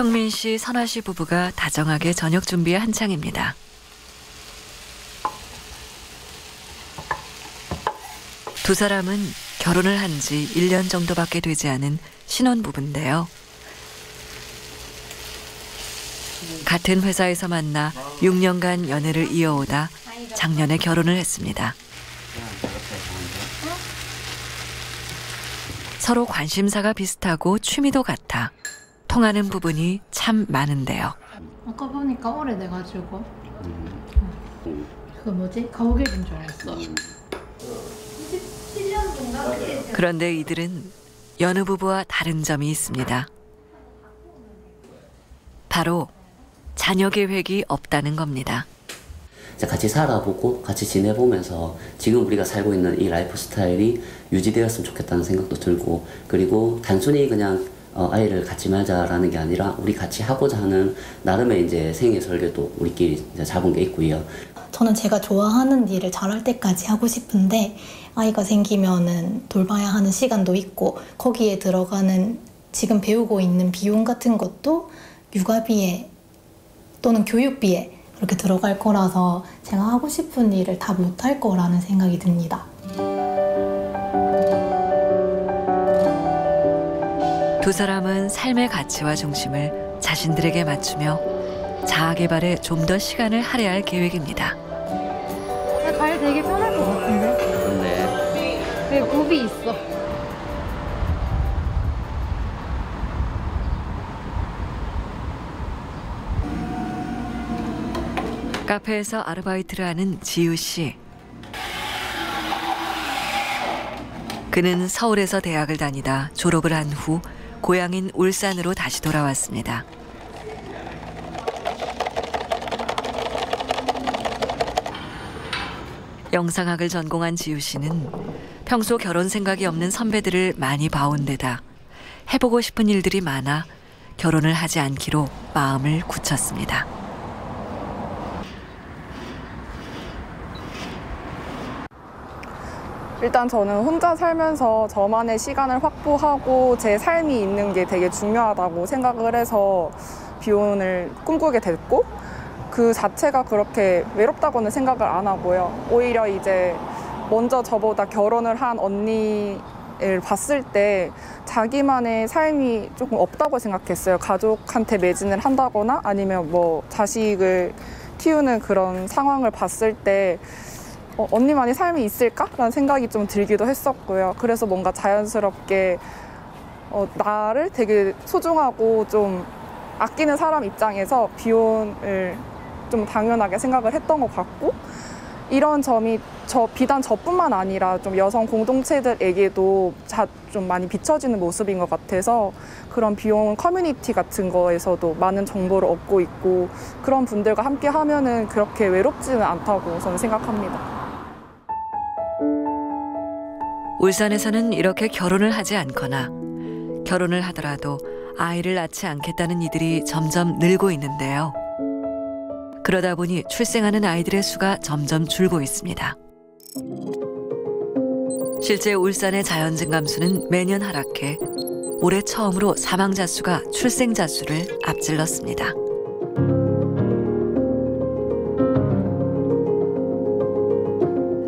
형민 씨, 선아 씨 부부가 다정하게 저녁 준비에 한창입니다. 두 사람은 결혼을 한 지 1년 정도밖에 되지 않은 신혼부부인데요. 같은 회사에서 만나 6년간 연애를 이어오다 작년에 결혼을 했습니다. 서로 관심사가 비슷하고 취미도 같아 통하는 부분이 참 많은데요. 아까 보니까 오래돼가지고 그거 뭐지? 가오갤인 줄 알았어. 그런데 이들은 여느 부부와 다른 점이 있습니다. 바로 자녀 계획이 없다는 겁니다. 같이 살아보고 같이 지내보면서 지금 우리가 살고 있는 이 라이프 스타일이 유지되었으면 좋겠다는 생각도 들고, 그리고 단순히 그냥 아이를 갖지 말자라는 게 아니라 우리 같이 하고자 하는 나름의 이제 생애 설계도 우리끼리 이제 잡은 게 있고요. 저는 제가 좋아하는 일을 잘할 때까지 하고 싶은데 아이가 생기면은 돌봐야 하는 시간도 있고 거기에 들어가는 지금 배우고 있는 비용 같은 것도 육아비에 또는 교육비에 그렇게 들어갈 거라서 제가 하고 싶은 일을 다 못할 거라는 생각이 듭니다. 두 사람은 삶의 가치와 중심을 자신들에게 맞추며 자아 개발에 좀 더 시간을 할애할 계획입니다. 발 되게 편할 것 같은데? 그런데 되게 굽이 있어. 카페에서 아르바이트를 하는 지우 씨. 그는 서울에서 대학을 다니다 졸업을 한 후 고향인 울산으로 다시 돌아왔습니다. 영상학을 전공한 지우 씨는 평소 결혼 생각이 없는 선배들을 많이 봐온 데다 해보고 싶은 일들이 많아 결혼을 하지 않기로 마음을 굳혔습니다. 일단 저는 혼자 살면서 저만의 시간을 확보하고 제 삶이 있는 게 되게 중요하다고 생각을 해서 비혼을 꿈꾸게 됐고, 그 자체가 그렇게 외롭다고는 생각을 안 하고요. 오히려 이제 먼저 저보다 결혼을 한 언니를 봤을 때 자기만의 삶이 조금 없다고 생각했어요. 가족한테 매진을 한다거나 아니면 뭐 자식을 키우는 그런 상황을 봤을 때 언니만의 삶이 있을까라는 생각이 좀 들기도 했었고요. 그래서 뭔가 자연스럽게 나를 되게 소중하고 좀 아끼는 사람 입장에서 비혼을 좀 당연하게 생각을 했던 것 같고, 이런 점이 비단 저뿐만 아니라 좀 여성 공동체들에게도 좀 많이 비춰지는 모습인 것 같아서 그런 비혼 커뮤니티 같은 거에서도 많은 정보를 얻고 있고, 그런 분들과 함께 하면은 그렇게 외롭지는 않다고 저는 생각합니다. 울산에서는 이렇게 결혼을 하지 않거나 결혼을 하더라도 아이를 낳지 않겠다는 이들이 점점 늘고 있는데요. 그러다 보니 출생하는 아이들의 수가 점점 줄고 있습니다. 실제 울산의 자연증 감수는 매년 하락해 올해 처음으로 사망자 수가 출생자 수를 앞질렀습니다.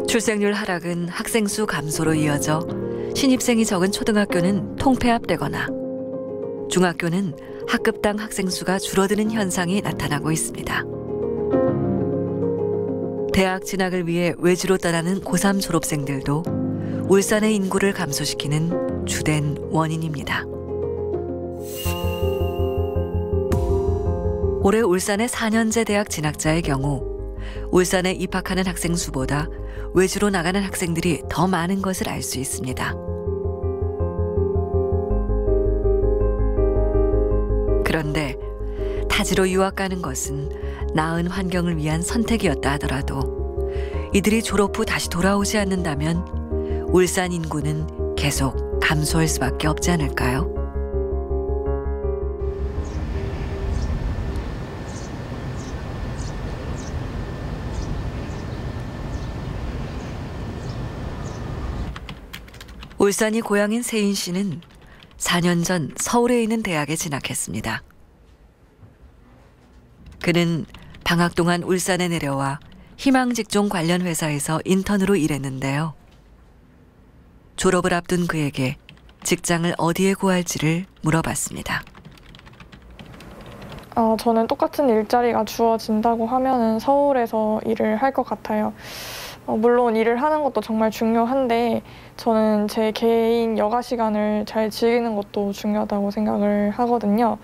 출생률 하락은 학생 수 감소로 이어져 신입생이 적은 초등학교는 통폐합되거나 중학교는 학급당 학생 수가 줄어드는 현상이 나타나고 있습니다. 대학 진학을 위해 외지로 떠나는 고3 졸업생들도 울산의 인구를 감소시키는 주된 원인입니다. 올해 울산의 4년제 대학 진학자의 경우 울산에 입학하는 학생 수보다 외주로 나가는 학생들이 더 많은 것을 알 수 있습니다. 그런데 타지로 유학 가는 것은 나은 환경을 위한 선택이었다 하더라도 이들이 졸업 후 다시 돌아오지 않는다면 울산 인구는 계속 감소할 수밖에 없지 않을까요? 울산이 고향인 세인 씨는 4년 전 서울에 있는 대학에 진학했습니다. 그는 방학 동안 울산에 내려와 희망직종 관련 회사에서 인턴으로 일했는데요. 졸업을 앞둔 그에게 직장을 어디에 구할지를 물어봤습니다. 저는 똑같은 일자리가 주어진다고 하면은 서울에서 일을 할 것 같아요. 물론 일을 하는 것도 정말 중요한데 저는 제 개인 여가 시간을 잘 즐기는 것도 중요하다고 생각을 하거든요.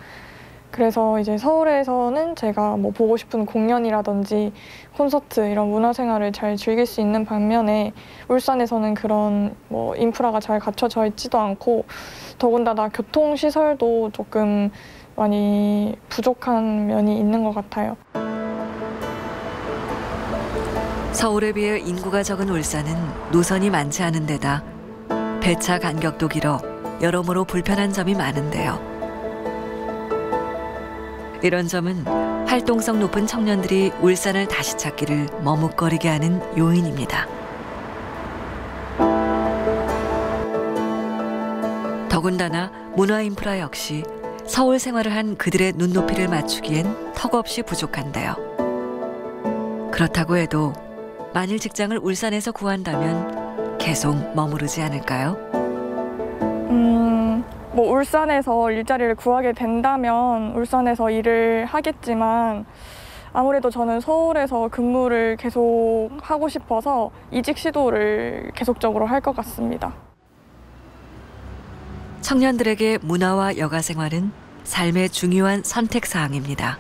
그래서 이제 서울에서는 제가 뭐 보고 싶은 공연이라든지 콘서트 이런 문화생활을 잘 즐길 수 있는 반면에 울산에서는 그런 뭐 인프라가 잘 갖춰져 있지도 않고 더군다나 교통시설도 조금 많이 부족한 면이 있는 것 같아요. 서울에 비해 인구가 적은 울산은 노선이 많지 않은 데다 배차 간격도 길어 여러모로 불편한 점이 많은데요. 이런 점은 활동성 높은 청년들이 울산을 다시 찾기를 머뭇거리게 하는 요인입니다. 더군다나 문화 인프라 역시 서울 생활을 한 그들의 눈높이를 맞추기엔 턱없이 부족한데요. 그렇다고 해도 만일 직장을 울산에서 구한다면 계속 머무르지 않을까요? 뭐 울산에서 일자리를 구하게 된다면 울산에서 일을 하겠지만 아무래도 저는 서울에서 근무를 계속 하고 싶어서 이직 시도를 계속적으로 할 것 같습니다. 청년들에게 문화와 여가 생활은 삶의 중요한 선택 사항입니다.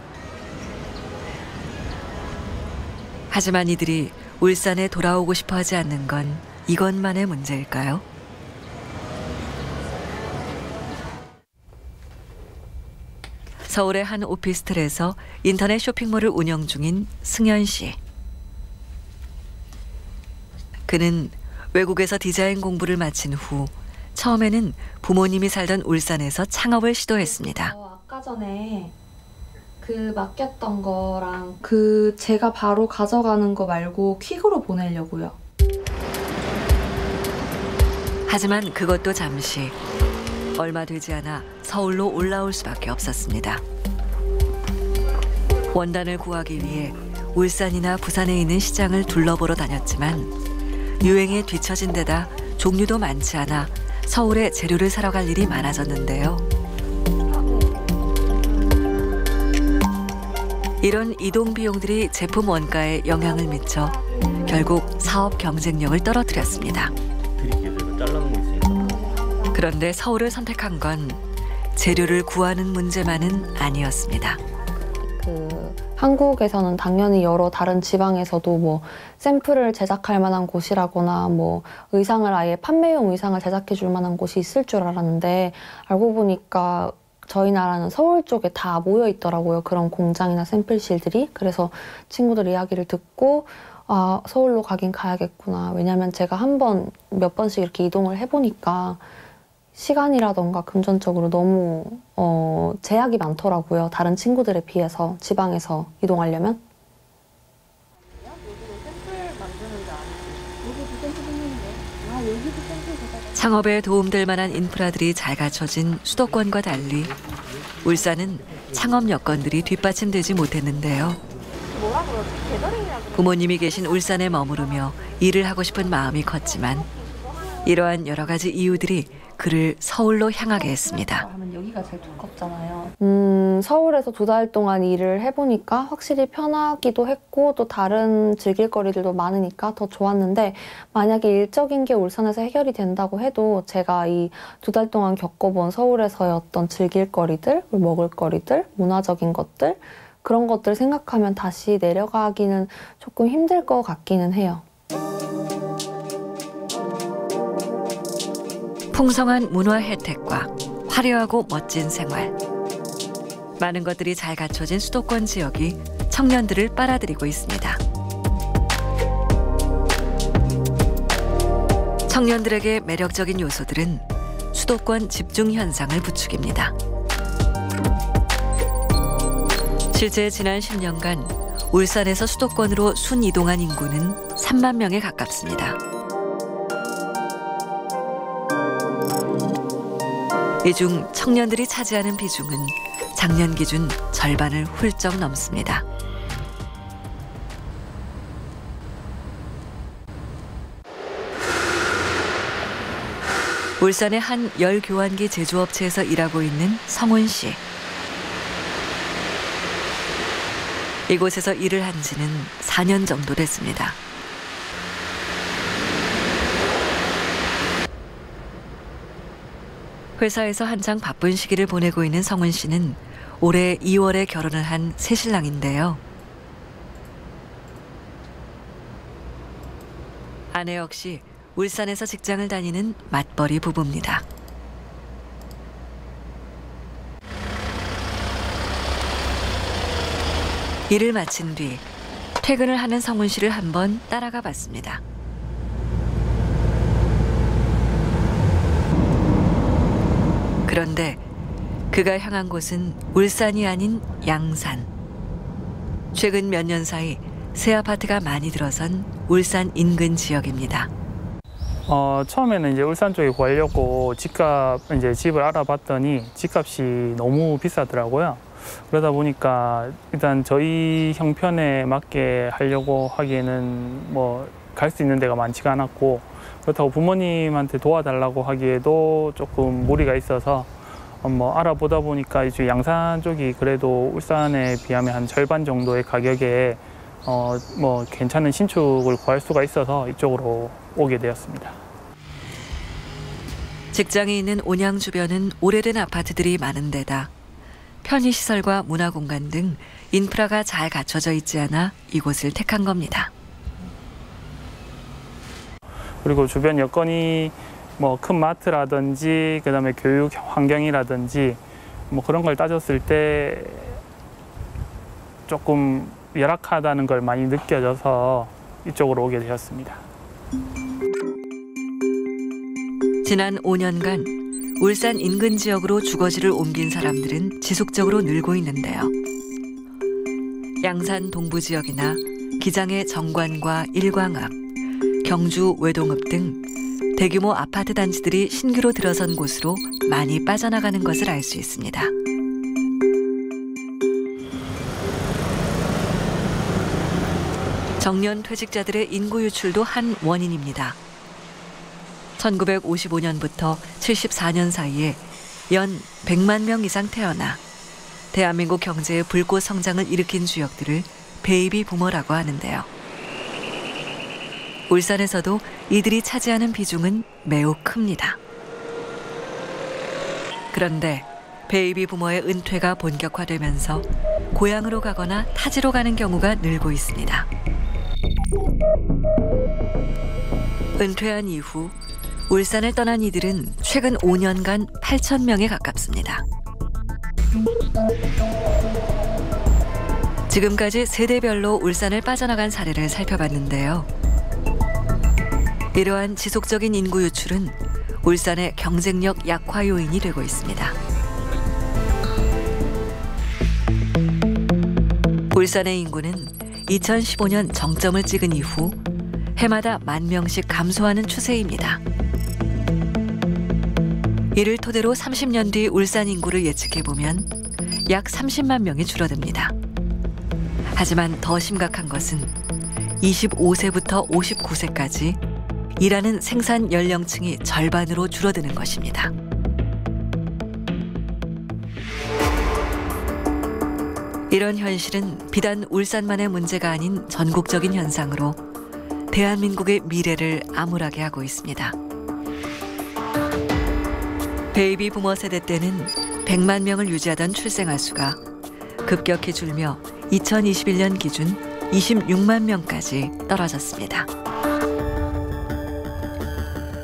하지만 이들이 울산에 돌아오고 싶어 하지 않는 건 이것만의 문제일까요? 서울의 한 오피스텔에서 인터넷 쇼핑몰을 운영 중인 승현 씨. 그는 외국에서 디자인 공부를 마친 후 처음에는 부모님이 살던 울산에서 창업을 시도했습니다. 아까 전에 그 맡겼던 거랑 제가 바로 가져가는 거 말고 퀵으로 보내려고요. 하지만 그것도 잠시. 얼마 되지 않아 서울로 올라올 수밖에 없었습니다. 원단을 구하기 위해 울산이나 부산에 있는 시장을 둘러보러 다녔지만 유행에 뒤처진 데다 종류도 많지 않아 서울에 재료를 사러 갈 일이 많아졌는데요. 이런 이동 비용들이 제품 원가에 영향을 미쳐 결국 사업 경쟁력을 떨어뜨렸습니다. 그런데 서울을 선택한 건 재료를 구하는 문제만은 아니었습니다. 한국에서는 당연히 여러 다른 지방에서도 뭐 샘플을 제작할 만한 곳이라거나 뭐 의상을 아예 판매용 의상을 제작해 줄 만한 곳이 있을 줄 알았는데 알고 보니까 저희 나라는 서울 쪽에 다 모여 있더라고요. 그런 공장이나 샘플실들이. 그래서 친구들 이야기를 듣고 아, 서울로 가긴 가야겠구나. 왜냐면 제가 몇 번씩 이렇게 이동을 해보니까 시간이라던가 금전적으로 너무 제약이 많더라고요. 다른 친구들에 비해서 지방에서 이동하려면. 창업에 도움될 만한 인프라들이 잘 갖춰진 수도권과 달리 울산은 창업 여건들이 뒷받침되지 못했는데요. 부모님이 계신 울산에 머무르며 일을 하고 싶은 마음이 컸지만 이러한 여러 가지 이유들이 그를 서울로 향하게 했습니다. 여기가 제일 두껍잖아요. 서울에서 2달 동안 일을 해보니까 확실히 편하기도 했고 또 다른 즐길 거리들도 많으니까 더 좋았는데 만약에 일적인 게 울산에서 해결이 된다고 해도 제가 이 2달 동안 겪어본 서울에서의 어떤 즐길 거리들, 먹을 거리들, 문화적인 것들 그런 것들 생각하면 다시 내려가기는 조금 힘들 것 같기는 해요. 풍성한 문화 혜택과 화려하고 멋진 생활. 많은 것들이 잘 갖춰진 수도권 지역이 청년들을 빨아들이고 있습니다. 청년들에게 매력적인 요소들은 수도권 집중 현상을 부추깁니다. 실제 지난 10년간 울산에서 수도권으로 순이동한 인구는 3만 명에 가깝습니다. 이 중 청년들이 차지하는 비중은 작년 기준 절반을 훌쩍 넘습니다. 울산의 한 열교환기 제조업체에서 일하고 있는 성훈 씨. 이곳에서 일을 한 지는 4년 정도 됐습니다. 회사에서 한창 바쁜 시기를 보내고 있는 성훈 씨는 올해 2월에 결혼을 한 새신랑인데요. 아내 역시 울산에서 직장을 다니는 맞벌이 부부입니다. 일을 마친 뒤 퇴근을 하는 성훈 씨를 한번 따라가 봤습니다. 그런데 그가 향한 곳은 울산이 아닌 양산. 최근 몇 년 사이 새 아파트가 많이 들어선 울산 인근 지역입니다. 처음에는 이제 울산 쪽에 구하려고 집을 알아봤더니 집값이 너무 비싸더라고요. 그러다 보니까 일단 저희 형편에 맞게 하려고 하기에는 뭐 갈 수 있는 데가 많지가 않았고, 그렇다고 부모님한테 도와달라고 하기에도 조금 무리가 있어서 알아보다 보니까 이제 양산 쪽이 그래도 울산에 비하면 한 절반 정도의 가격에 괜찮은 신축을 구할 수가 있어서 이쪽으로 오게 되었습니다. 직장이 있는 온양 주변은 오래된 아파트들이 많은 데다 편의시설과 문화공간 등 인프라가 잘 갖춰져 있지 않아 이곳을 택한 겁니다. 그리고 주변 여건이 큰 마트라든지 그다음에 교육 환경이라든지 그런 걸 따졌을 때 조금 열악하다는 걸 많이 느껴져서 이쪽으로 오게 되었습니다. 지난 5년간 울산 인근 지역으로 주거지를 옮긴 사람들은 지속적으로 늘고 있는데요. 양산 동부 지역이나 기장의 정관과 일광읍, 경주 외동읍 등 대규모 아파트 단지들이 신규로 들어선 곳으로 많이 빠져나가는 것을 알 수 있습니다. 정년 퇴직자들의 인구 유출도 한 원인입니다. 1955년부터 74년 사이에 연 100만 명 이상 태어나 대한민국 경제의 불꽃 성장을 일으킨 주역들을 베이비 부머라고 하는데요. 울산에서도 이들이 차지하는 비중은 매우 큽니다. 그런데 베이비 부머의 은퇴가 본격화되면서 고향으로 가거나 타지로 가는 경우가 늘고 있습니다. 은퇴한 이후 울산을 떠난 이들은 최근 5년간 8,000명에 가깝습니다. 지금까지 세대별로 울산을 빠져나간 사례를 살펴봤는데요. 이러한 지속적인 인구 유출은 울산의 경쟁력 약화 요인이 되고 있습니다. 울산의 인구는 2015년 정점을 찍은 이후 해마다 10,000명씩 감소하는 추세입니다. 이를 토대로 30년 뒤 울산 인구를 예측해보면 약 30만 명이 줄어듭니다. 하지만 더 심각한 것은 25세부터 59세까지 일하는 생산 연령층이 절반으로 줄어드는 것입니다. 이런 현실은 비단 울산만의 문제가 아닌 전국적인 현상으로 대한민국의 미래를 암울하게 하고 있습니다. 베이비 부머 세대 때는 100만 명을 유지하던 출생아 수가 급격히 줄며 2021년 기준 26만 명까지 떨어졌습니다.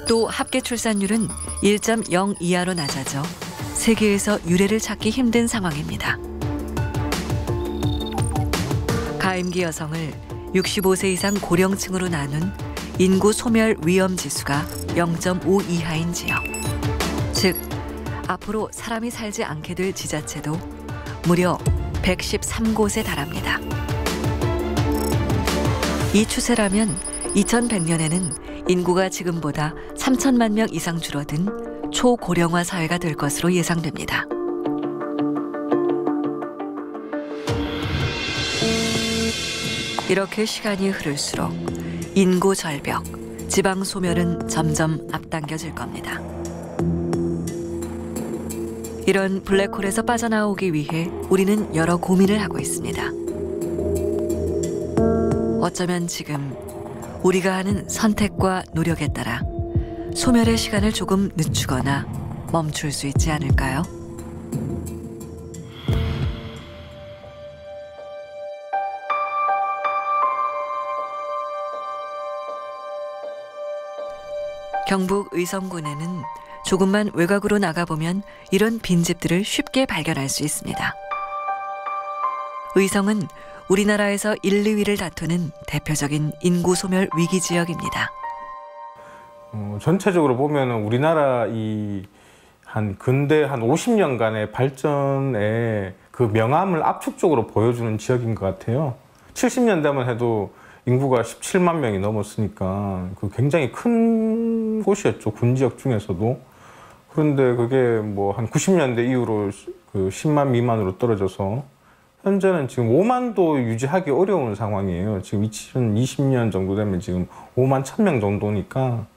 또 합계 출산율은 1.0 이하로 낮아져 세계에서 유례를 찾기 힘든 상황입니다. 가임기 여성을 65세 이상 고령층으로 나눈 인구 소멸 위험 지수가 0.5 이하인 지역, 즉 앞으로 사람이 살지 않게 될 지자체도 무려 113곳에 달합니다. 이 추세라면 2100년에는 인구가 지금보다 3천만 명 이상 줄어든 초고령화 사회가 될 것으로 예상됩니다. 이렇게 시간이 흐를수록 인구 절벽, 지방 소멸은 점점 앞당겨질 겁니다. 이런 블랙홀에서 빠져나오기 위해 우리는 여러 고민을 하고 있습니다. 어쩌면 지금 우리가 하는 선택과 노력에 따라 소멸의 시간을 조금 늦추거나 멈출 수 있지 않을까요? 경북 의성군에는 조금만 외곽으로 나가보면 이런 빈집들을 쉽게 발견할 수 있습니다. 의성은 우리나라에서 1, 2위를 다투는 대표적인 인구 소멸 위기 지역입니다. 전체적으로 보면 우리나라 근대 한 50년간의 발전의 그 명암을 압축적으로 보여주는 지역인 것 같아요. 70년대만 해도 인구가 17만 명이 넘었으니까 그 굉장히 큰 곳이었죠. 군 지역 중에서도. 그런데 그게 뭐 한 90년대 이후로 그 10만 미만으로 떨어져서 현재는 지금 5만도 유지하기 어려운 상황이에요. 지금 2020년 정도 되면 지금 5만 1,000명 정도니까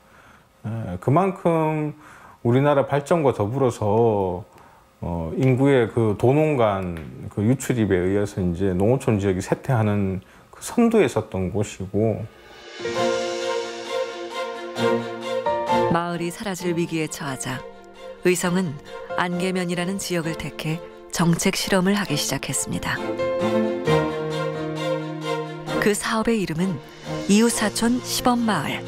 그만큼 우리나라 발전과 더불어서 인구의 그 도농간 그 유출입에 의해서 이제 농어촌 지역이 쇠퇴하는 그 선두에 있었던 곳이고, 마을이 사라질 위기에 처하자 의성은 안개면이라는 지역을 택해 정책 실험을 하기 시작했습니다. 그 사업의 이름은 이웃사촌 시범마을.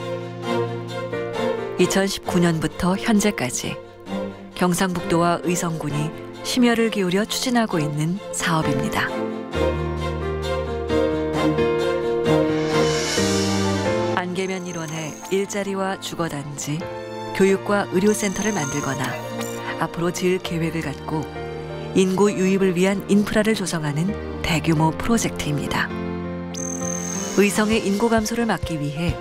2019년부터 현재까지 경상북도와 의성군이 심혈을 기울여 추진하고 있는 사업입니다. 안개면 일원에 일자리와 주거단지, 교육과 의료센터를 만들거나 앞으로 지을 계획을 갖고 인구 유입을 위한 인프라를 조성하는 대규모 프로젝트입니다. 의성의 인구 감소를 막기 위해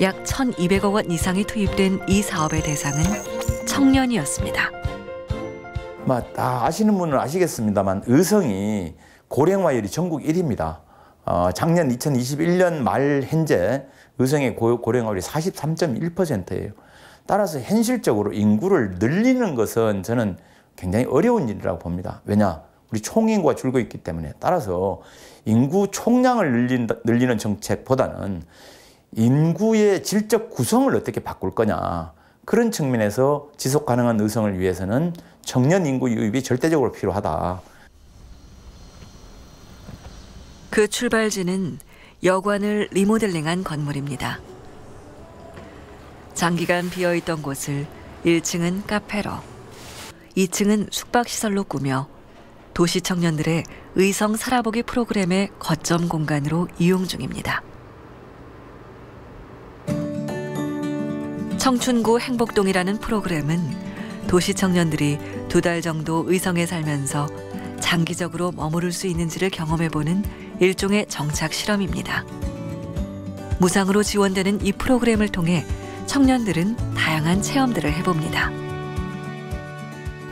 약 1,200억 원 이상이 투입된 이 사업의 대상은 청년이었습니다. 다 아시는 분은 아시겠습니다만 의성이 고령화율이 전국 1위입니다. 작년 2021년 말 현재 의성의 고령화율이 43.1%예요. 따라서 현실적으로 인구를 늘리는 것은 저는 굉장히 어려운 일이라고 봅니다. 왜냐? 우리 총인구가 줄고 있기 때문에. 따라서 인구 총량을 늘리는 정책보다는 인구의 질적 구성을 어떻게 바꿀 거냐. 그런 측면에서 지속 가능한 의성을 위해서는 청년 인구 유입이 절대적으로 필요하다. 그 출발지는 여관을 리모델링한 건물입니다. 장기간 비어있던 곳을 1층은 카페로, 2층은 숙박시설로 꾸며 도시 청년들의 의성 살아보기 프로그램의 거점 공간으로 이용 중입니다. 청춘구 행복동이라는 프로그램은 도시 청년들이 2달 정도 의성에 살면서 장기적으로 머무를 수 있는지를 경험해보는 일종의 정착 실험입니다. 무상으로 지원되는 이 프로그램을 통해 청년들은 다양한 체험들을 해봅니다.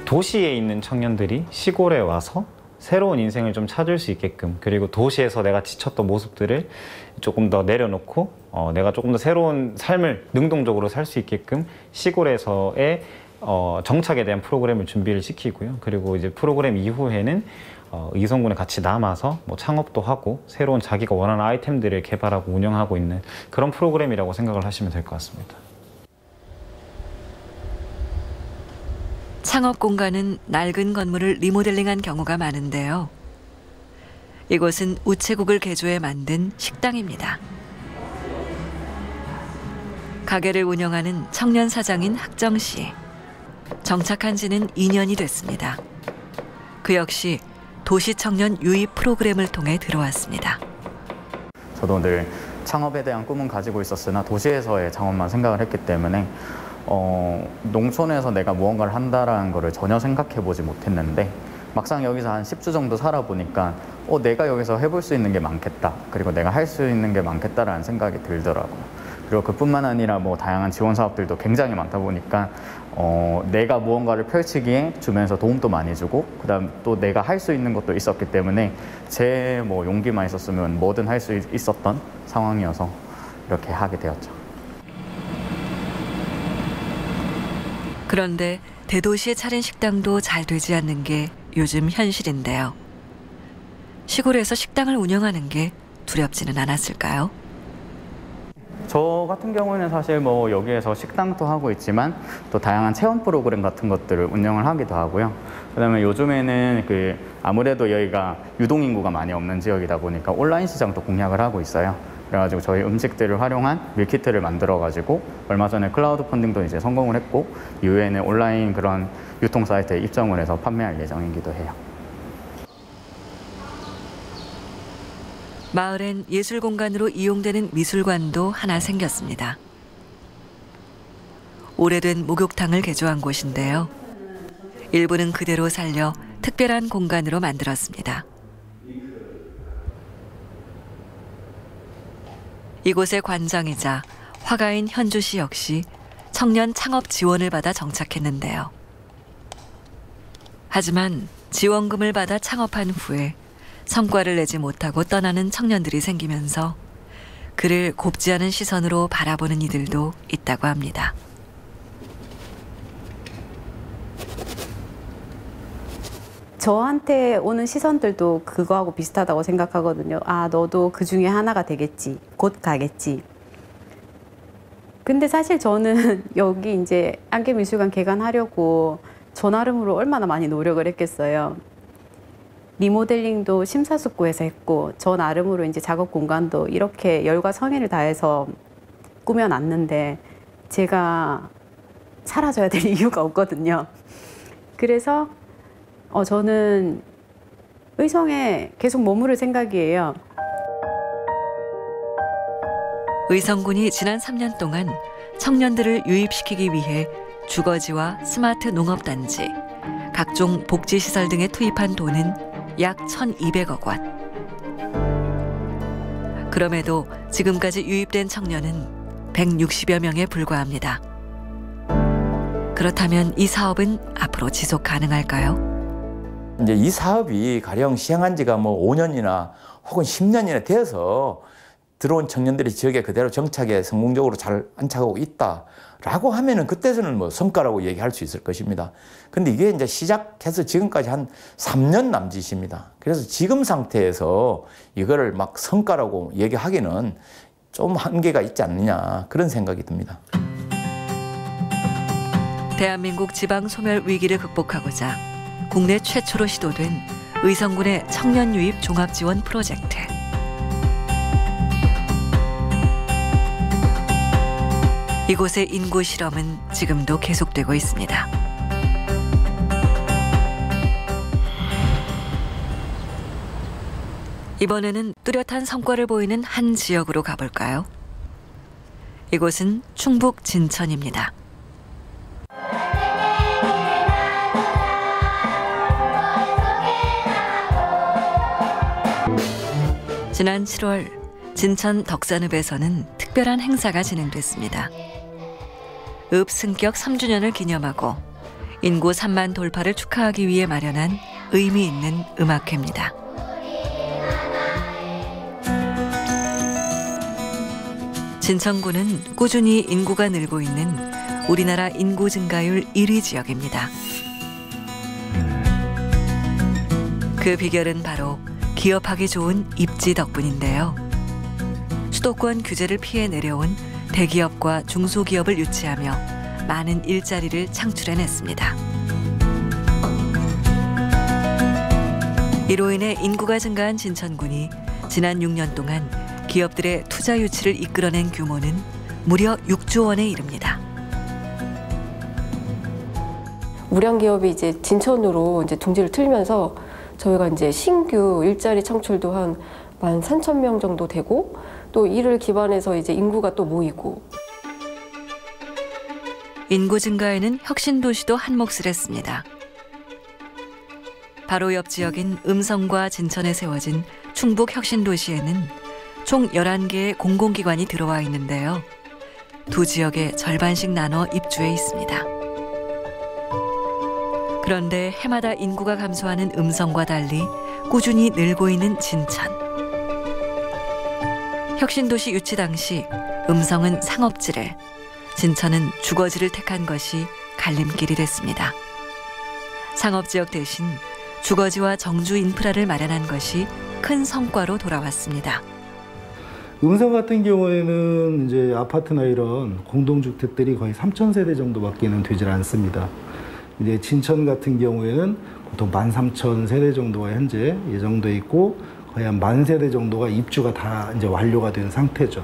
도시에 있는 청년들이 시골에 와서 새로운 인생을 좀 찾을 수 있게끔, 그리고 도시에서 내가 지쳤던 모습들을 조금 더 내려놓고 내가 조금 더 새로운 삶을 능동적으로 살 수 있게끔 시골에서의 정착에 대한 프로그램을 준비를 시키고요. 그리고 이제 프로그램 이후에는 의성군에 같이 남아서 뭐 창업도 하고 새로운 자기가 원하는 아이템들을 개발하고 운영하고 있는 그런 프로그램이라고 생각을 하시면 될 것 같습니다. 창업 공간은 낡은 건물을 리모델링한 경우가 많은데요. 이곳은 우체국을 개조해 만든 식당입니다. 가게를 운영하는 청년 사장인 학정 씨. 정착한 지는 2년이 됐습니다. 그 역시 도시 청년 유입 프로그램을 통해 들어왔습니다. 저도 늘 창업에 대한 꿈은 가지고 있었으나 도시에서의 창업만 생각을 했기 때문에 농촌에서 내가 무언가를 한다라는 거를 전혀 생각해 보지 못했는데 막상 여기서 한 10주 정도 살아보니까 내가 여기서 해볼 수 있는 게 많겠다. 그리고 내가 할 수 있는 게 많겠다라는 생각이 들더라고요. 그리고 그뿐만 아니라 뭐 다양한 지원 사업들도 굉장히 많다 보니까 내가 무언가를 펼치기에 주변에서 도움도 많이 주고 그다음 또 내가 할 수 있는 것도 있었기 때문에 제 뭐 용기만 있었으면 뭐든 할 수 있었던 상황이어서 이렇게 하게 되었죠. 그런데 대도시에 차린 식당도 잘 되지 않는 게 요즘 현실인데요. 시골에서 식당을 운영하는 게 두렵지는 않았을까요? 저 같은 경우는 사실 뭐 여기에서 식당도 하고 있지만 또 다양한 체험 프로그램 같은 것들을 운영을 하기도 하고요. 그다음에 요즘에는 아무래도 여기가 유동인구가 많이 없는 지역이다 보니까 온라인 시장도 공략을 하고 있어요. 그래가지고 저희 음식들을 활용한 밀키트를 만들어가지고 얼마 전에 클라우드 펀딩도 이제 성공을 했고 이후에는 온라인 그런 유통 사이트에 입점을 해서 판매할 예정이기도 해요. 마을엔 예술 공간으로 이용되는 미술관도 하나 생겼습니다. 오래된 목욕탕을 개조한 곳인데요. 일부는 그대로 살려 특별한 공간으로 만들었습니다. 이곳의 관장이자 화가인 현주 씨 역시 청년 창업 지원을 받아 정착했는데요. 하지만 지원금을 받아 창업한 후에 성과를 내지 못하고 떠나는 청년들이 생기면서 그를 곱지 않은 시선으로 바라보는 이들도 있다고 합니다. 저한테 오는 시선들도 그거하고 비슷하다고 생각하거든요. 아, 너도 그 중에 하나가 되겠지. 곧 가겠지. 근데 사실 저는 여기 이제 안개미술관 개관하려고 저 나름으로 얼마나 많이 노력을 했겠어요. 리모델링도 심사숙고해서 했고 저 나름으로 이제 작업 공간도 이렇게 열과 성의를 다해서 꾸며놨는데 제가 사라져야 될 이유가 없거든요. 그래서 저는 의성에 계속 머무를 생각이에요. 의성군이 지난 3년 동안 청년들을 유입시키기 위해 주거지와 스마트 농업단지, 각종 복지시설 등에 투입한 돈은 약 1,200억 원. 그럼에도 지금까지 유입된 청년은 160여 명에 불과합니다. 그렇다면 이 사업은 앞으로 지속 가능할까요? 이제 이 사업이 가령 시행한 지가 뭐 5년이나 혹은 10년이나 되어서 들어온 청년들이 지역에 그대로 정착에 성공적으로 잘 안착하고 있다라고 하면은 그때서는 뭐 성과라고 얘기할 수 있을 것입니다. 근데 이게 이제 시작해서 지금까지 한 3년 남짓입니다. 그래서 지금 상태에서 이거를 막 성과라고 얘기하기는 좀 한계가 있지 않느냐 그런 생각이 듭니다. 대한민국 지방 소멸 위기를 극복하고자 국내 최초로 시도된 의성군의 청년 유입 종합 지원 프로젝트. 이곳의 인구 실험은 지금도 계속되고 있습니다. 이번에는 뚜렷한 성과를 보이는 한 지역으로 가볼까요? 이곳은 충북 진천입니다. 지난 7월 진천 덕산읍에서는 특별한 행사가 진행됐습니다. 읍 승격 3주년을 기념하고 인구 3만 돌파를 축하하기 위해 마련한 의미 있는 음악회입니다. 진천구는 꾸준히 인구가 늘고 있는 우리나라 인구 증가율 1위 지역입니다. 그 비결은 바로 기업하기 좋은 입지 덕분인데요. 수도권 규제를 피해 내려온 대기업과 중소기업을 유치하며 많은 일자리를 창출해냈습니다. 이로 인해 인구가 증가한 진천군이 지난 6년 동안 기업들의 투자 유치를 이끌어낸 규모는 무려 6조 원에 이릅니다. 우량 기업이 이제 진천으로 이제 둥지를 틀면서 저희가 이제 신규 일자리 창출도 한 13,000명 정도 되고 또 이를 기반해서 이제 인구가 또 모이고. 인구 증가에는 혁신도시도 한몫을 했습니다. 바로 옆 지역인 음성과 진천에 세워진 충북혁신도시에는 총 11개의 공공기관이 들어와 있는데요. 두 지역에 절반씩 나눠 입주해 있습니다. 그런데 해마다 인구가 감소하는 음성과 달리 꾸준히 늘고 있는 진천. 혁신도시 유치 당시 음성은 상업지를, 진천은 주거지를 택한 것이 갈림길이 됐습니다. 상업지역 대신 주거지와 정주 인프라를 마련한 것이 큰 성과로 돌아왔습니다. 음성 같은 경우에는 이제 아파트나 이런 공동주택들이 거의 3,000세대 정도밖에는 되질 않습니다. 이제 진천 같은 경우에는 보통 13,000세대 정도가 현재 예정돼 있고 거의 한 10,000세대 정도가 입주가 다 이제 완료가 된 상태죠.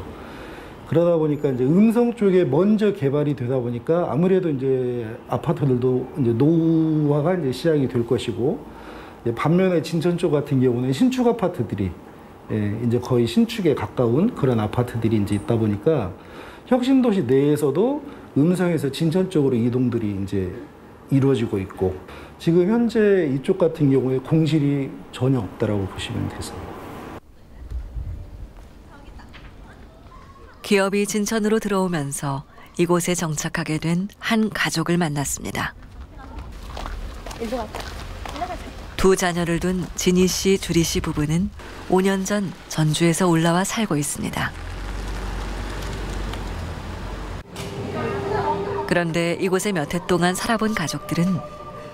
그러다 보니까 이제 음성 쪽에 먼저 개발이 되다 보니까 아무래도 이제 아파트들도 이제 노후화가 이제 시작이 될 것이고, 이제 반면에 진천 쪽 같은 경우는 신축 아파트들이 이제 거의 신축에 가까운 그런 아파트들이 이제 있다 보니까 혁신도시 내에서도 음성에서 진천 쪽으로 이동들이 이제 이루어지고 있고, 지금 현재 이쪽 같은 경우에 공실이 전혀 없다라고 보시면 되겠습니다. 기업이 진천으로 들어오면서 이곳에 정착하게 된 한 가족을 만났습니다. 두 자녀를 둔 진희 씨, 주리 씨 부부는 5년 전 전주에서 올라와 살고 있습니다. 그런데 이곳에 몇 해 동안 살아본 가족들은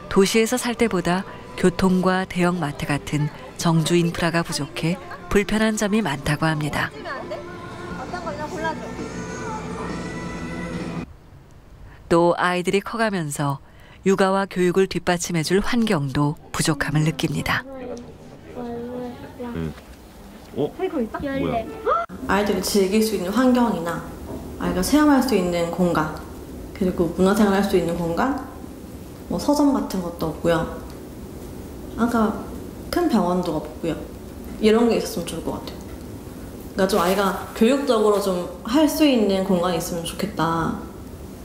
도시에서 살 때보다 교통과 대형 마트 같은 정주 인프라가 부족해 불편한 점이 많다고 합니다. 또 아이들이 커가면서 육아와 교육을 뒷받침해줄 환경도 부족함을 느낍니다. 뭐야? 아이들이 즐길 수 있는 환경이나 아이가 체험할 수 있는 공간, 그리고 문화생활 할 수 있는 공간, 뭐 서점 같은 것도 없고요. 아까 큰 병원도 없고요. 이런 게 있었으면 좋을 것 같아요. 그러니까 좀 아이가 교육적으로 좀 할 수 있는 공간이 있으면 좋겠다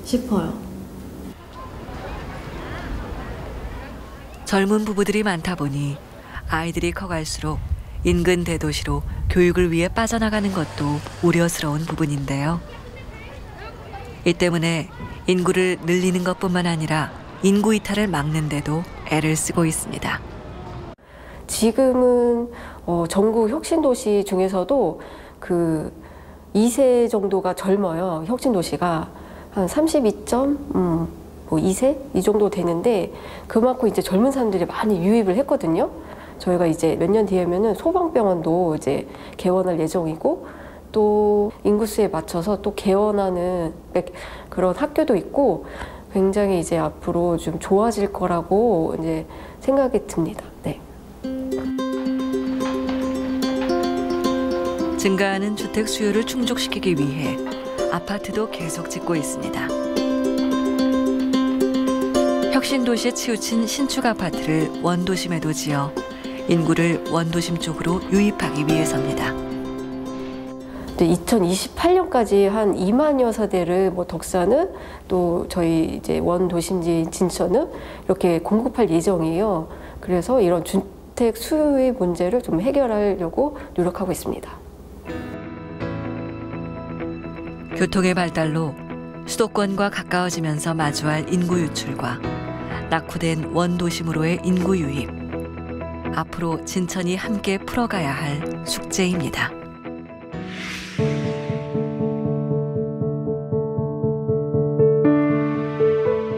싶어요. 젊은 부부들이 많다 보니 아이들이 커갈수록 인근 대도시로 교육을 위해 빠져나가는 것도 우려스러운 부분인데요. 이 때문에 인구를 늘리는 것뿐만 아니라 인구 이탈을 막는 데도 애를 쓰고 있습니다. 지금은 전국 혁신도시 중에서도 그 2세 정도가 젊어요. 혁신도시가 한 32.2세 이 정도 되는데, 그만큼 이제 젊은 사람들이 많이 유입을 했거든요. 저희가 이제 몇 년 뒤에면은 소방병원도 이제 개원할 예정이고, 또 인구수에 맞춰서 또 개원하는 그런 학교도 있고, 굉장히 이제 앞으로 좀 좋아질 거라고 이제 생각이 듭니다. 네. 증가하는 주택 수요를 충족시키기 위해 아파트도 계속 짓고 있습니다. 혁신도시에 치우친 신축 아파트를 원도심에도 지어 인구를 원도심 쪽으로 유입하기 위해서입니다. 2028년까지 한 2만여 세대를 뭐 덕산은 또 저희 이제 원도심지인 진천은 이렇게 공급할 예정이에요. 그래서 이런 주택 수요의 문제를 좀 해결하려고 노력하고 있습니다. 교통의 발달로 수도권과 가까워지면서 마주할 인구 유출과 낙후된 원도심으로의 인구 유입. 앞으로 진천이 함께 풀어가야 할 숙제입니다.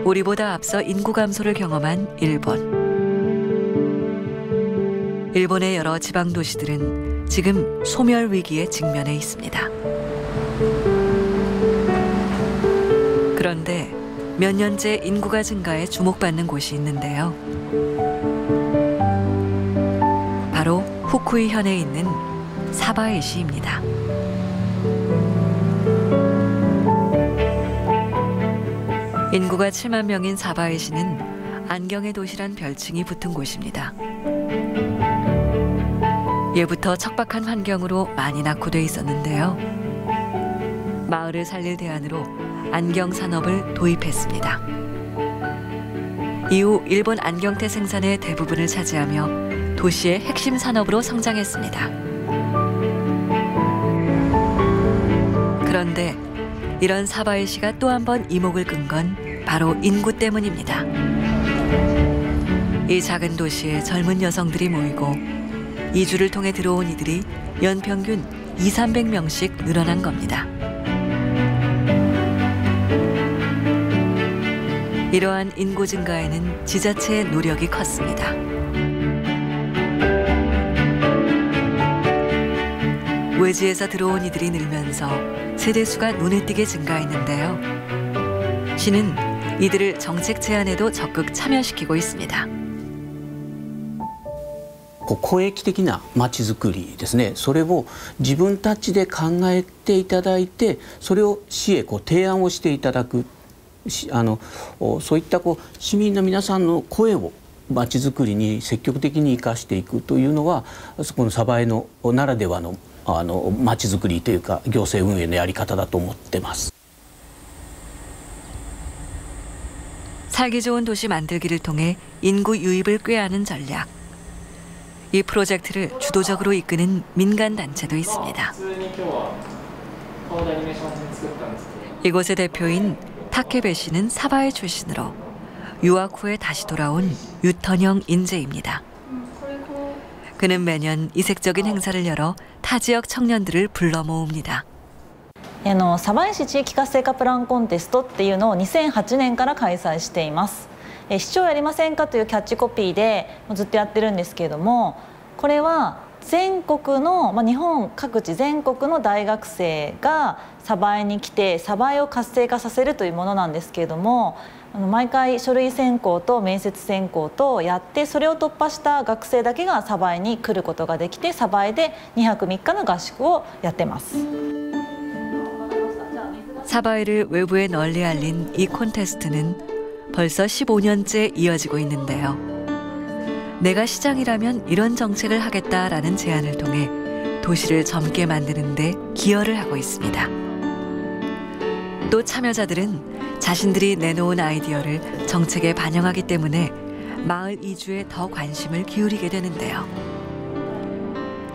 우리보다 앞서 인구 감소를 경험한 일본. 일본의 여러 지방 도시들은 지금 소멸 위기에 직면해 있습니다. 그런데 몇 년째 인구가 증가해 주목받는 곳이 있는데요. 바로 후쿠이 현에 있는 사바이시입니다. 인구가 7만 명인 사바이시는 안경의 도시란 별칭이 붙은 곳입니다. 예부터 척박한 환경으로 많이 낙후돼 있었는데요. 마을을 살릴 대안으로 안경 산업을 도입했습니다. 이후 일본 안경테 생산의 대부분을 차지하며 도시의 핵심 산업으로 성장했습니다. 그런데 이런 사바이시가 또 한 번 이목을 끈 건 바로 인구 때문입니다. 이 작은 도시에 젊은 여성들이 모이고 이주를 통해 들어온 이들이 연평균 200~300명씩 늘어난 겁니다. 이러한 인구 증가에는 지자체의 노력이 컸습니다. 외지에서 들어온 이들이 늘면서 세대수가 눈에 띄게 증가했는데요. 시는 이들을 정책 제안에도 적극 참여시키고 있습니다. 公益的なまちづくりですね、それを自分たちで考えていただいて、それを市へ提案をしていただく、そういった市民の皆さんの声をまちづくりに積極的に生かしていくというのが、そこの鯖江のならではのまちづくりというか行政運営のやり方だと思ってます。 살기 좋은 도시 만들기를 통해 인구 유입을 꾀하는 전략. 이 프로젝트를 주도적으로 이끄는 민간 단체도 있습니다. 이곳의 대표인 타케베 씨는 사바에 출신으로 유학 후에 다시 돌아온 유턴형 인재입니다. 그는 매년 이색적인 행사를 열어 타 지역 청년들을 불러 모읍니다. 鯖江市地域活性化プランコンテストっていうのを2008年から開催しています。市長やりませんかというキャッチコピーでずっとやってるんですけれども、これは全国の、日本各地全国の大学生が鯖江に来て鯖江を活性化させるというものなんですけれども、毎回書類選考と面接選考とやって、それを突破した学生だけが鯖江に来ることができて、鯖江で2泊3日の合宿をやってます。 사바이를 외부에 널리 알린 이 콘테스트는 벌써 15년째 이어지고 있는데요. 내가 시장이라면 이런 정책을 하겠다라는 제안을 통해 도시를 젊게 만드는 데 기여를 하고 있습니다. 또 참여자들은 자신들이 내놓은 아이디어를 정책에 반영하기 때문에 마을 이주에 더 관심을 기울이게 되는데요.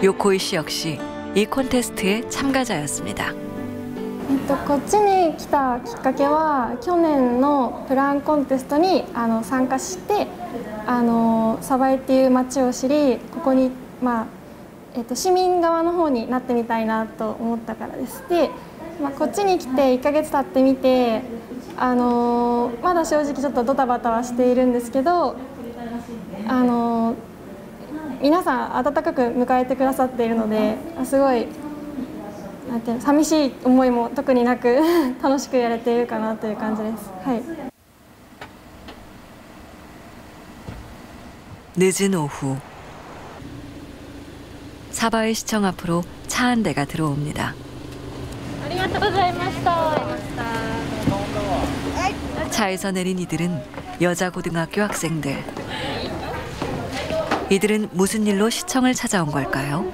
요코이 씨 역시 이 콘테스트의 참가자였습니다. こっちに来たきっかけは去年のプランコンテストに参加して鯖江っていう町を知り、ここに、市民側の方になってみたいなと思ったからです。で、こっちに来て1ヶ月経ってみてまだ正直ちょっとドタバタはしているんですけど、皆さん温かく迎えてくださっているので、すごい 寂しい思いも特になく楽しくやれているかなという感じです。はい。 늦은 오후 사바의 시청 앞으로 차 한 대가 들어옵니다. 차에서 내린 이들은 여자 고등학교 학생들. 이들은 무슨 일로 시청을 찾아온 걸까요?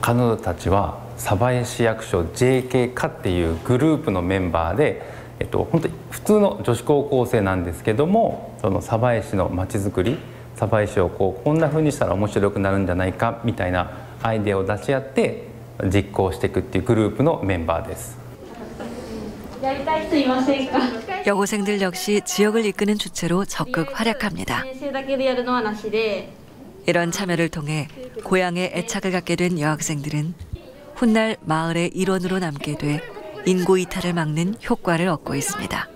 彼女たちは鯖江市役所 JK 課っていうグループのメンバーで、本当に普通の女子高校生なんですけども、その鯖江市のまちづくり、鯖江市をこんな風にしたら面白くなるんじゃないかみたいなアイデアを出し合って実行していくっていうグループのメンバーです。 여고생들 역시 지역을 이끄는 주체로 적극 활약합니다. 이런 참여를 통해 고향에 애착을 갖게 된 여학생들은 훗날 마을의 일원으로 남게 돼 인구 이탈을 막는 효과를 얻고 있습니다.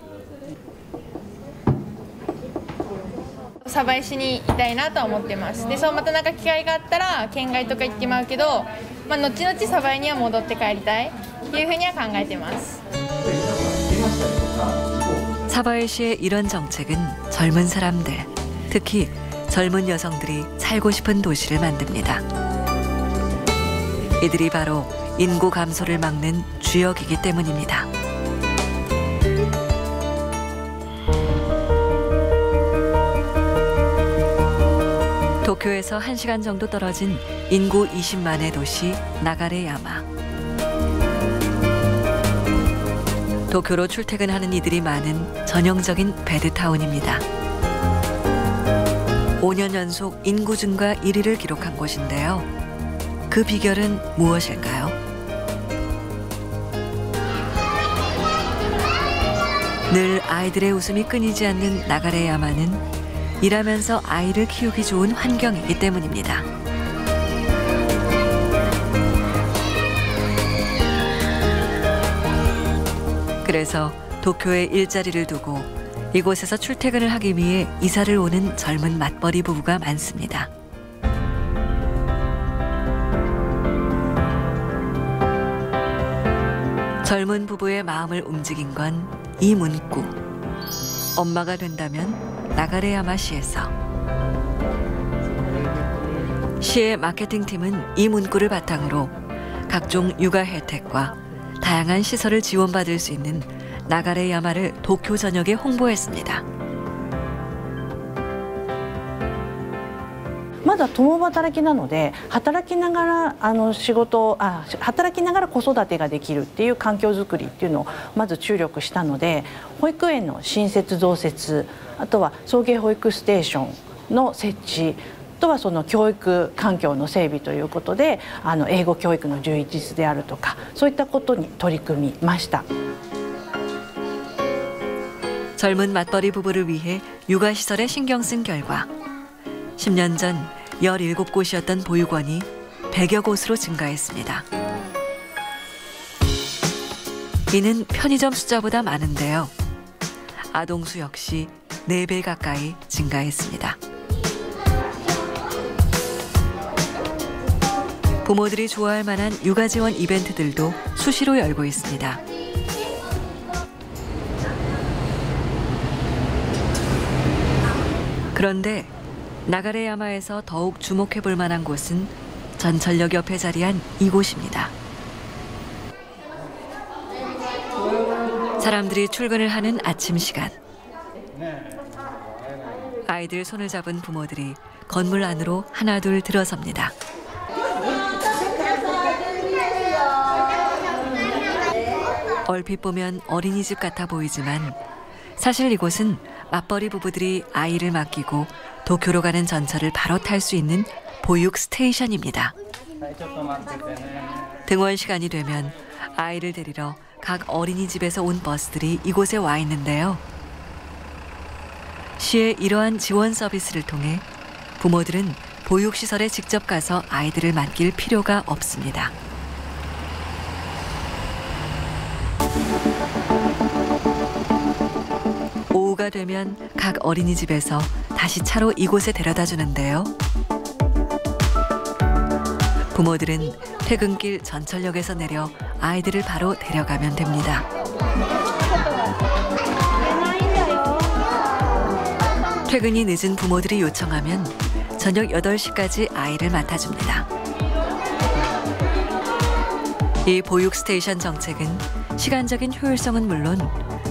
鯖江市にいたいなと思ってます。で、そうまたなんか機会があったら県外とか行ってまうけど、後々鯖江には戻って帰りたいっていうふうには考えてます。 사바에시의 이런 정책은 젊은 사람들, 특히 젊은 여성들이 살고 싶은 도시를 만듭니다. 이들이 바로 인구 감소를 막는 주역이기 때문입니다. 도쿄에서 1시간 정도 떨어진 인구 20만의 도시 나가레야마. 도쿄로 출퇴근하는 이들이 많은 전형적인 배드타운입니다. 5년 연속 인구 증가 1위를 기록한 곳인데요. 그 비결은 무엇일까요? 늘 아이들의 웃음이 끊이지 않는 나가레야마는 일하면서 아이를 키우기 좋은 환경이기 때문입니다. 그래서 도쿄에 일자리를 두고 이곳에서 출퇴근을 하기 위해 이사를 오는 젊은 맞벌이 부부가 많습니다. 젊은 부부의 마음을 움직인 건 이 문구. 엄마가 된다면 나가레야마시에서. 시의 마케팅팀은 이 문구를 바탕으로 각종 육아 혜택과 다양한 시설을 지원받을 수 있는 나가레야마를 도쿄 전역에 홍보했습니다. まだ共働きなので働きながら働きながら子育てができるっていう環境づくりっていうのをまず注力したので、保育園の新設増設、あとは送迎保育ステーションの設置、あとはその教育環境の整備ということで英語教育の充実であるとか、そういったことに取り組みました。 젊은 맞벌이 부부를 위해 육아시설에 신경 쓴 결과 10년 전 17곳이었던 보육원이 100여 곳으로 증가했습니다. 이는 편의점 숫자보다 많은데요. 아동수 역시 4배 가까이 증가했습니다. 부모들이 좋아할 만한 육아 지원 이벤트들도 수시로 열고 있습니다. 그런데 나가레야마에서 더욱 주목해 볼 만한 곳은 전철역 옆에 자리한 이곳입니다. 사람들이 출근을 하는 아침 시간. 아이들 손을 잡은 부모들이 건물 안으로 하나둘 들어섭니다. 얼핏 보면 어린이집 같아 보이지만 사실 이곳은 맞벌이 부부들이 아이를 맡기고 도쿄로 가는 전철을 바로 탈 수 있는 보육 스테이션입니다. 등원 시간이 되면 아이를 데리러 각 어린이집에서 온 버스들이 이곳에 와 있는데요. 시의 이러한 지원 서비스를 통해 부모들은 보육시설에 직접 가서 아이들을 맡길 필요가 없습니다. 오후가 되면 각 어린이집에서 다시 차로 이곳에 데려다 주는데요. 부모들은 퇴근길 전철역에서 내려 아이들을 바로 데려가면 됩니다. 퇴근이 늦은 부모들이 요청하면 저녁 8시까지 아이를 맡아줍니다. 이 보육 스테이션 정책은 시간적인 효율성은 물론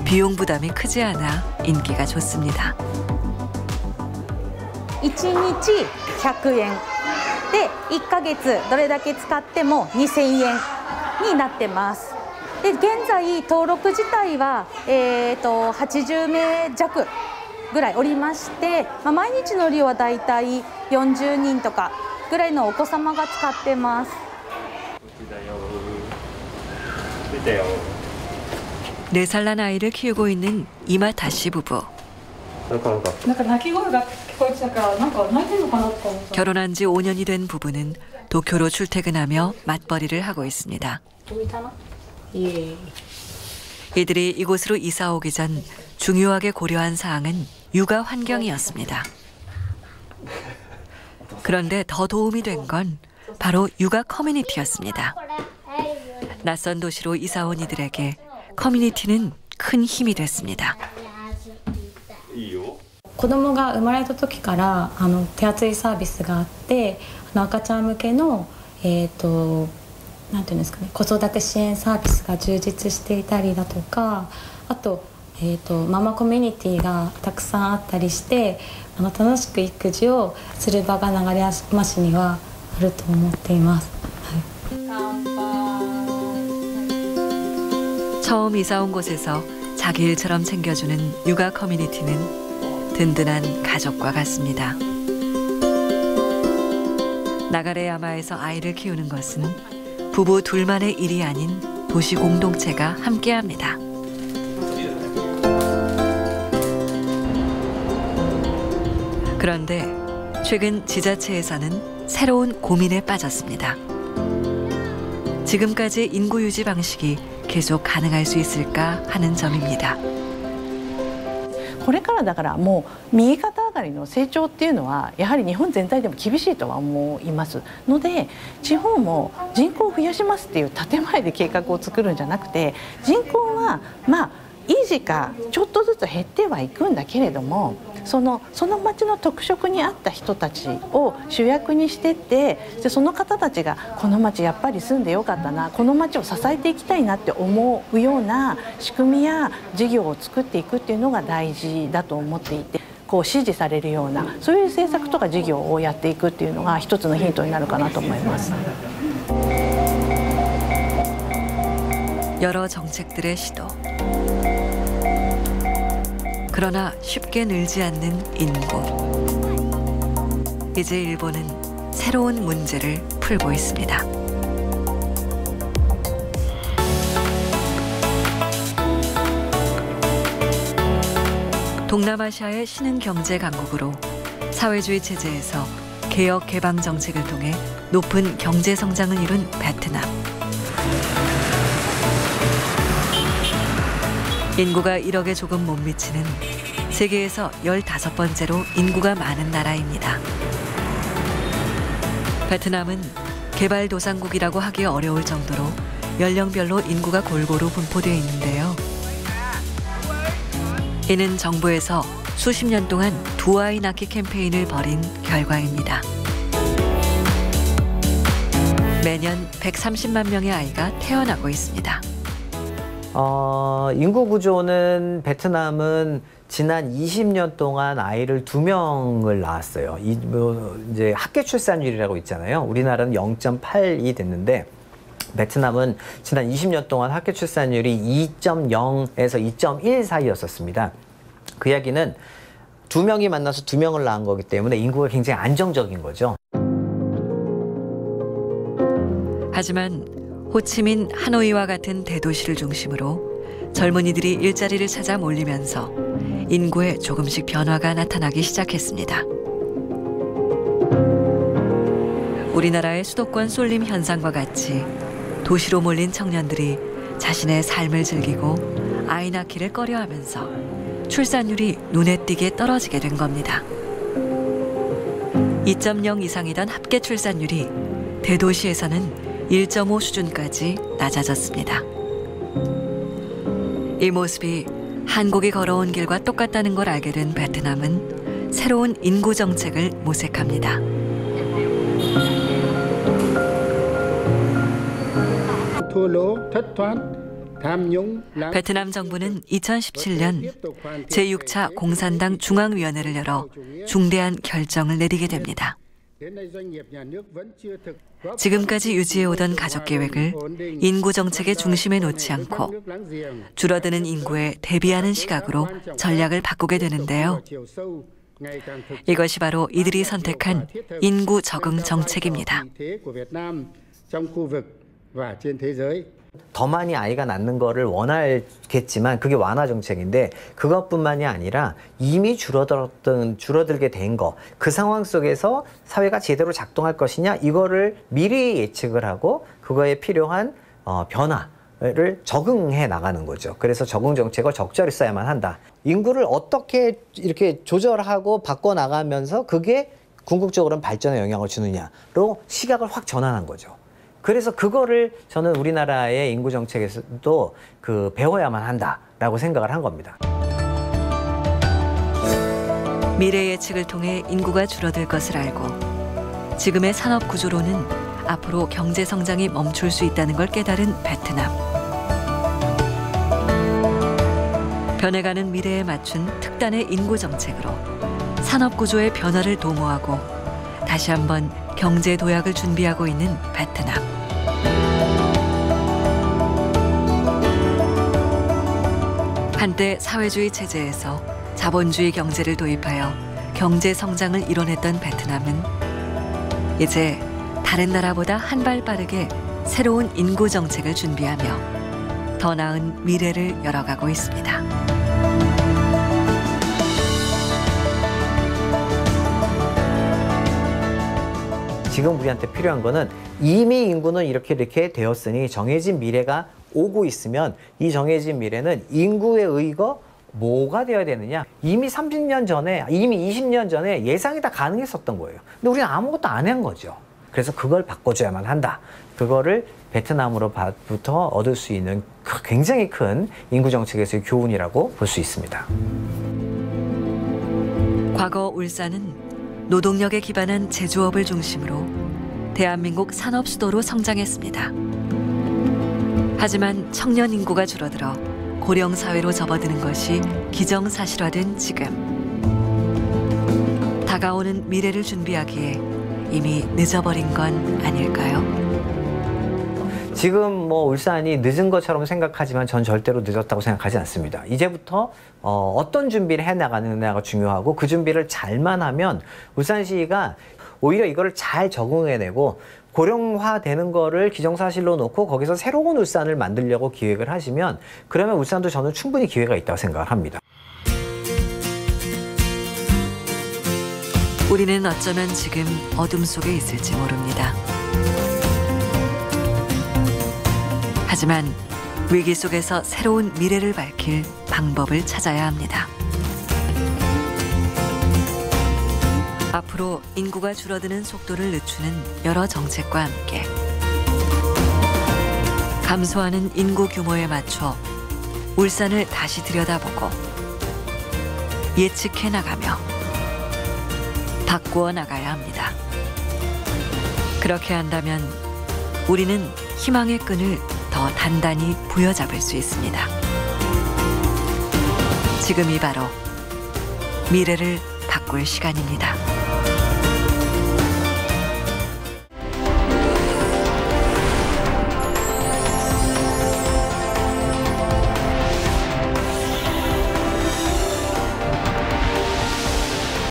비용 부담이 크지 않아 인기가 좋습니다. 1日100円で1ヶ月どれだけ使っても2000円になってます。で現在登録自体は80名弱ぐらいおりまして、毎日の利用はだいたい40人とかぐらいのお子様が使ってます。 4살 난 아이를 키우고 있는 이마타 씨 부부. 결혼한 지 5년이 된 부부는 도쿄로 출퇴근하며 맞벌이를 하고 있습니다. 이들이 이곳으로 이사 오기 전 중요하게 고려한 사항은 육아 환경이었습니다. 그런데 더 도움이 된 건 바로 육아 커뮤니티였습니다. 낯선 도시로 이사 온 이들에게 커뮤니티는 큰 힘이 됐습니다. 子供が生まれた時から手厚いサービスがあって、赤ちゃん向けのなんていうんですかね、子育て支援サービスが充実していたりだとか、あとママコミュニティがたくさんあったりして、楽しく育児をする場が流山市にはあると思っています。처음 이사 온 곳에서 자기 일처럼 챙겨주는 육아 커뮤니티는 든든한 가족과 같습니다. 나가레야마에서 아이를 키우는 것은 부부 둘만의 일이 아닌 도시 공동체가 함께합니다. 그런데 최근 지자체에서는 새로운 고민에 빠졌습니다. 지금까지 인구 유지 방식이 계속 가능할 수 있을까 하는 점입니다. これからだからもう右肩上がりの成長っていうのはやはり日本全体でも厳しいとは思いますので、地方も人口を増やしますっていう建前で計画を作るんじゃなくて、人口はまあ維持かちょっとずつ減ってはいくんだけれども、その町の特色に合った人たちを主役にしてって、でその方たちがこの町やっぱり住んでよかったな、この町を支えていきたいなって思うような仕組みや事業を作っていくっていうのが大事だと思っていて、こう支持されるようなそういう政策とか事業をやっていくっていうのが一つのヒントになるかなと思います。 여러 정책들의 시도. 그러나 쉽게 늘지 않는 인구. 이제 일본은 새로운 문제를 풀고 있습니다. 동남아시아의 신흥 경제 강국으로 사회주의 체제에서 개혁 개방 정책을 통해 높은 경제 성장을 이룬 베트남. 인구가 1억에 조금 못 미치는 세계에서 15번째로 인구가 많은 나라입니다. 베트남은 개발도상국이라고 하기 어려울 정도로 연령별로 인구가 골고루 분포되어 있는데요. 이는 정부에서 수십 년 동안 두 아이 낳기 캠페인을 벌인 결과입니다. 매년 130만 명의 아이가 태어나고 있습니다. 인구 구조는 베트남은 지난 20년 동안 아이를 2명을 낳았어요. 이제 학계 출산율이라고 있잖아요. 우리나라는 0.82 됐는데 베트남은 지난 20년 동안 학계 출산율이 2.0에서 2.1 사이였었습니다. 그 이야기는 2명이 만나서 2명을 낳은 거기 때문에 인구가 굉장히 안정적인 거죠. 하지만 호치민, 하노이와 같은 대도시를 중심으로 젊은이들이 일자리를 찾아 몰리면서 인구에 조금씩 변화가 나타나기 시작했습니다. 우리나라의 수도권 쏠림 현상과 같이 도시로 몰린 청년들이 자신의 삶을 즐기고 아이 낳기를 꺼려하면서 출산율이 눈에 띄게 떨어지게 된 겁니다. 2.0 이상이던 합계 출산율이 대도시에서는 1.5 수준까지 낮아졌습니다. 이 모습이 한국이 걸어온 길과 똑같다는 걸 알게 된 베트남은 새로운 인구 정책을 모색합니다. 베트남 정부는 2017년 제6차 공산당 중앙위원회를 열어 중대한 결정을 내리게 됩니다. 지금까지 유지해오던 가족계획을 인구 정책의 중심에 놓지 않고 줄어드는 인구에 대비하는 시각으로 전략을 바꾸게 되는데요. 이것이 바로 이들이 선택한 인구 적응 정책입니다. 더 많이 아이가 낳는 거를 원하겠지만 그게 완화 정책인데 그것뿐만이 아니라 이미 줄어들게 된 거, 그 상황 속에서 사회가 제대로 작동할 것이냐 이거를 미리 예측을 하고 그거에 필요한 변화를 적응해 나가는 거죠. 그래서 적응 정책을 적절히 써야만 한다. 인구를 어떻게 이렇게 조절하고 바꿔 나가면서 그게 궁극적으로는 발전에 영향을 주느냐로 시각을 확 전환한 거죠. 그래서 그거를 저는 우리나라의 인구 정책에서도 배워야만 한다라고 생각을 한 겁니다. 미래 예측을 통해 인구가 줄어들 것을 알고 지금의 산업 구조로는 앞으로 경제 성장이 멈출 수 있다는 걸 깨달은 베트남. 변해가는 미래에 맞춘 특단의 인구 정책으로 산업 구조의 변화를 도모하고 다시 한번 경제 도약을 준비하고 있는 베트남. 한때 사회주의 체제에서 자본주의 경제를 도입하여 경제 성장을 이뤄냈던 베트남은 이제 다른 나라보다 한 발 빠르게 새로운 인구 정책을 준비하며 더 나은 미래를 열어가고 있습니다. 지금 우리한테 필요한 거는 이미 인구는 이렇게 되었으니 정해진 미래가 오고 있으면 이 정해진 미래는 인구에 의거 뭐가 되어야 되느냐? 이미 30년 전에, 이미 20년 전에 예상이 다 가능했었던 거예요. 근데 우리는 아무것도 안 한 거죠. 그래서 그걸 바꿔줘야만 한다. 그거를 베트남으로부터 얻을 수 있는 굉장히 큰 인구 정책에서의 교훈이라고 볼 수 있습니다. 과거 울산은 노동력에 기반한 제조업을 중심으로 대한민국 산업 수도로 성장했습니다. 하지만 청년 인구가 줄어들어 고령 사회로 접어드는 것이 기정사실화된 지금. 다가오는 미래를 준비하기에 이미 늦어버린 건 아닐까요? 지금 뭐 울산이 늦은 것처럼 생각하지만 전 절대로 늦었다고 생각하지 않습니다. 이제부터 어떤 준비를 해나가느냐가 중요하고 그 준비를 잘만 하면 울산시가 오히려 이거를 잘 적응해내고 고령화되는 거를 기정사실로 놓고 거기서 새로운 울산을 만들려고 기획을 하시면 그러면 울산도 저는 충분히 기회가 있다고 생각을 합니다. 우리는 어쩌면 지금 어둠 속에 있을지 모릅니다. 하지만 위기 속에서 새로운 미래를 밝힐 방법을 찾아야 합니다. 앞으로 인구가 줄어드는 속도를 늦추는 여러 정책과 함께 감소하는 인구 규모에 맞춰 울산을 다시 들여다보고 예측해 나가며 바꾸어 나가야 합니다. 그렇게 한다면 우리는 희망의 끈을 더 단단히 부여잡을 수 있습니다. 지금이 바로 미래를 바꿀 시간입니다.